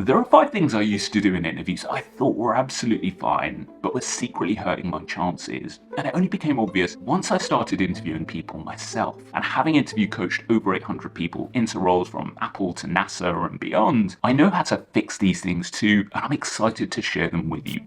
There are 5 things I used to do in interviews I thought were absolutely fine, but were secretly hurting my chances. And it only became obvious once I started interviewing people myself. And having interview coached over 800 people into roles from Apple to NASA and beyond, I know how to fix these things too, and I'm excited to share them with you.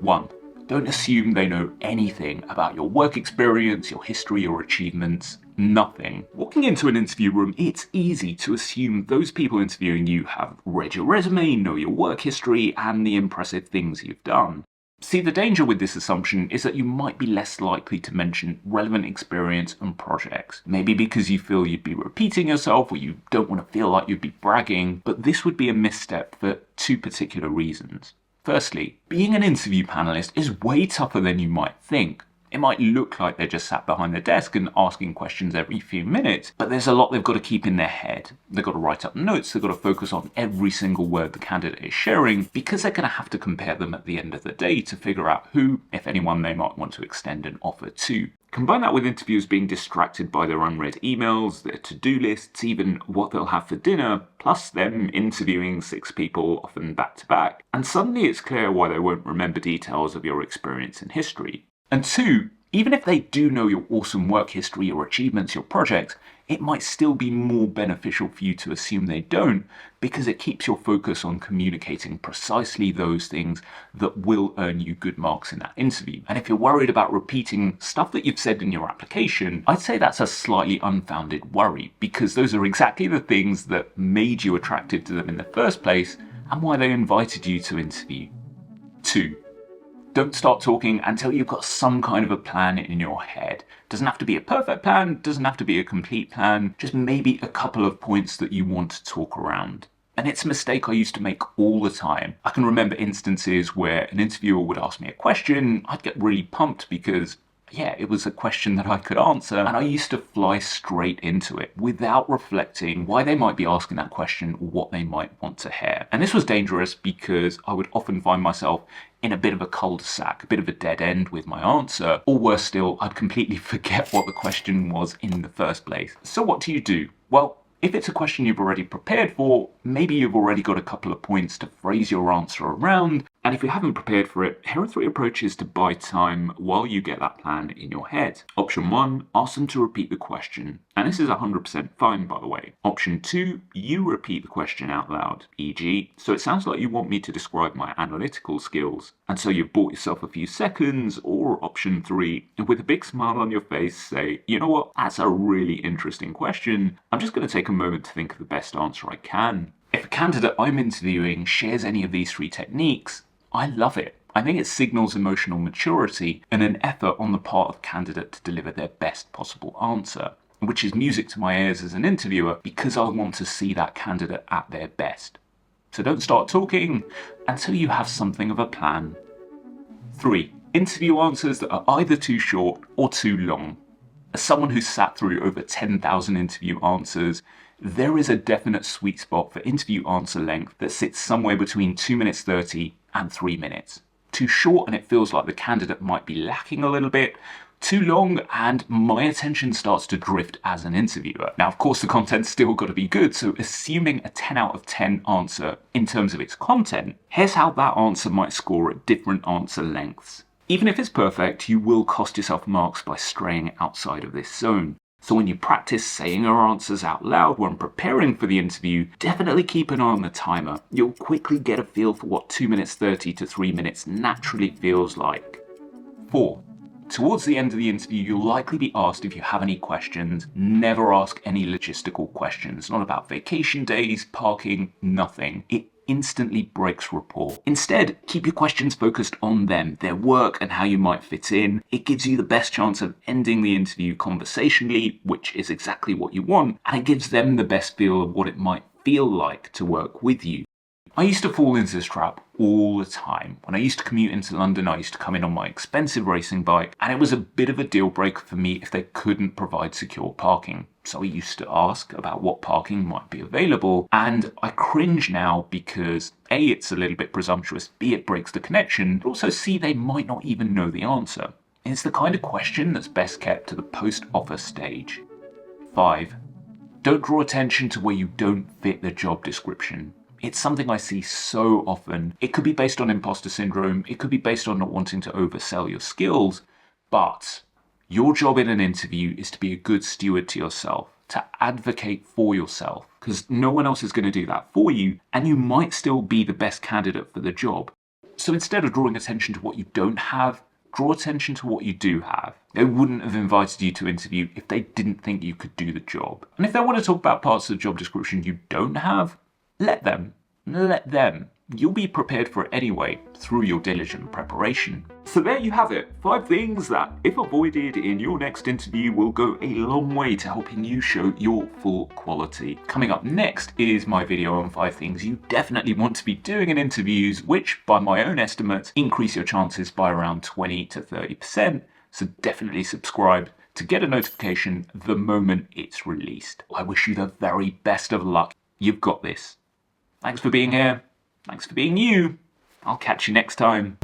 1. Don't assume they know anything about your work experience, your history, or achievements. Nothing. Walking into an interview room, it's easy to assume those people interviewing you have read your resume, know your work history, and the impressive things you've done. See, the danger with this assumption is that you might be less likely to mention relevant experience and projects. Maybe because you feel you'd be repeating yourself or you don't want to feel like you'd be bragging, but this would be a misstep for 2 particular reasons. Firstly, being an interview panelist is way tougher than you might think. It might look like they're just sat behind their desk and asking questions every few minutes, but there's a lot they've got to keep in their head. They've got to write up notes, they've got to focus on every single word the candidate is sharing, because they're going to have to compare them at the end of the day to figure out who, if anyone, they might want to extend an offer to. Combine that with interviewers being distracted by their unread emails, their to-do lists, even what they'll have for dinner, plus them interviewing 6 people, often back to back, and suddenly it's clear why they won't remember details of your experience and history. And 2, even if they do know your awesome work history, your achievements, your projects, it might still be more beneficial for you to assume they don't, because it keeps your focus on communicating precisely those things that will earn you good marks in that interview. And if you're worried about repeating stuff that you've said in your application, I'd say that's a slightly unfounded worry, because those are exactly the things that made you attractive to them in the first place and why they invited you to interview. 2. Don't start talking until you've got some kind of a plan in your head. Doesn't have to be a perfect plan, doesn't have to be a complete plan, just maybe a couple of points that you want to talk around. And it's a mistake I used to make all the time. I can remember instances where an interviewer would ask me a question, I'd get really pumped because it was a question that I could answer, and I used to fly straight into it without reflecting why they might be asking that question or what they might want to hear. And this was dangerous because I would often find myself in a bit of a cul-de-sac, a bit of a dead end with my answer, or worse still, I'd completely forget what the question was in the first place. So what do? Well, if it's a question you've already prepared for, maybe you've already got a couple of points to phrase your answer around. And if you haven't prepared for it, here are 3 approaches to buy time while you get that plan in your head. Option 1, ask them to repeat the question. And this is 100% fine, by the way. Option 2, you repeat the question out loud, e.g., so it sounds like you want me to describe my analytical skills. And so you've bought yourself a few seconds. Or option 3, with a big smile on your face, say, you know what, that's a really interesting question. I'm just going to take a moment to think of the best answer I can. If a candidate I'm interviewing shares any of these 3 techniques, I love it. I think it signals emotional maturity and an effort on the part of the candidate to deliver their best possible answer, which is music to my ears as an interviewer because I want to see that candidate at their best. So don't start talking until you have something of a plan. 3. Interview answers that are either too short or too long. As someone who's sat through over 10,000 interview answers, there is a definite sweet spot for interview answer length that sits somewhere between 2 minutes 30 and 3 minutes. Too short and it feels like the candidate might be lacking a little bit. Too long and my attention starts to drift as an interviewer. Now, of course, the content's still got to be good, so assuming a 10 out of 10 answer in terms of its content, here's how that answer might score at different answer lengths. Even if it's perfect, you will cost yourself marks by straying outside of this zone. So when you practice saying your answers out loud when preparing for the interview, definitely keep an eye on the timer. You'll quickly get a feel for what 2 minutes 30 to 3 minutes naturally feels like. 4. Towards the end of the interview, you'll likely be asked if you have any questions. Never ask any logistical questions. Not about vacation days, parking, nothing. It instantly breaks rapport. Instead, keep your questions focused on them, their work, and how you might fit in. It gives you the best chance of ending the interview conversationally, which is exactly what you want, and it gives them the best feel of what it might feel like to work with you. I used to fall into this trap all the time. When I used to commute into London, I used to come in on my expensive racing bike, and it was a bit of a deal breaker for me if they couldn't provide secure parking. So I used to ask about what parking might be available, and I cringe now because A, it's a little bit presumptuous, B, it breaks the connection, but also C, they might not even know the answer. It's the kind of question that's best kept to the post-offer stage. 5. Don't draw attention to where you don't fit the job description. It's something I see so often. It could be based on imposter syndrome. It could be based on not wanting to oversell your skills. But your job in an interview is to be a good steward to yourself, to advocate for yourself, because no one else is going to do that for you, and you might still be the best candidate for the job. So instead of drawing attention to what you don't have, draw attention to what you do have. They wouldn't have invited you to interview if they didn't think you could do the job. And if they want to talk about parts of the job description you don't have, let them. Let them. You'll be prepared for it anyway through your diligent preparation. So there you have it. 5 things that, if avoided in your next interview, will go a long way to helping you show your full quality. Coming up next is my video on 5 things you definitely want to be doing in interviews, which, by my own estimates, increase your chances by around 20 to 30%. So definitely subscribe to get a notification the moment it's released. I wish you the very best of luck. You've got this. Thanks for being here. Thanks for being you. I'll catch you next time.